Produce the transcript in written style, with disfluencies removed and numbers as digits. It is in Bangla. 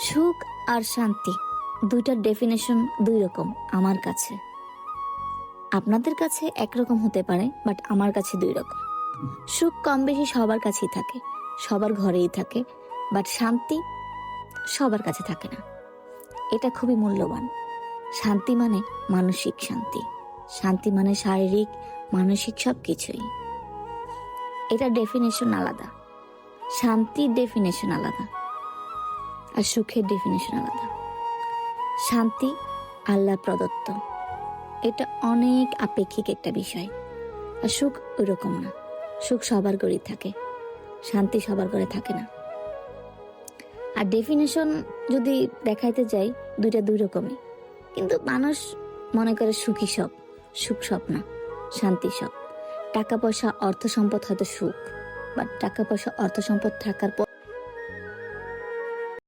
সুখ আর শান্তি দুইটার ডেফিনেশন দুই রকম আমার কাছে। আপনাদের কাছে একরকম হতে পারে, বাট আমার কাছে দুই রকম। সুখ কম বেশি সবার কাছেই থাকে, সবার ঘরেই থাকে, বাট শান্তি সবার কাছে থাকে না। এটা খুবই মূল্যবান। শান্তি মানে মানসিক শান্তি, শান্তি মানে শারীরিক মানসিক সব কিছুই। এটা ডেফিনেশন আলাদা, শান্তির ডেফিনেশন আলাদা, আর সুখের ডেফিনেশন আলাদা। শান্তি আল্লাহ প্রদত্ত, এটা অনেক আপেক্ষিক একটা বিষয়। আর সুখ ওইরকম না, সুখ সবার ঘরেই থাকে, শান্তি সবার ঘরে থাকে না। আর ডেফিনেশন যদি দেখাইতে যাই, দুইটা দুই রকমই, কিন্তু মানুষ মনে করে সুখী সব, সুখ সব না, শান্তি সব। টাকা পয়সা অর্থ সম্পদ হয়তো সুখ, বাট টাকা পয়সা অর্থ সম্পদ থাকার পর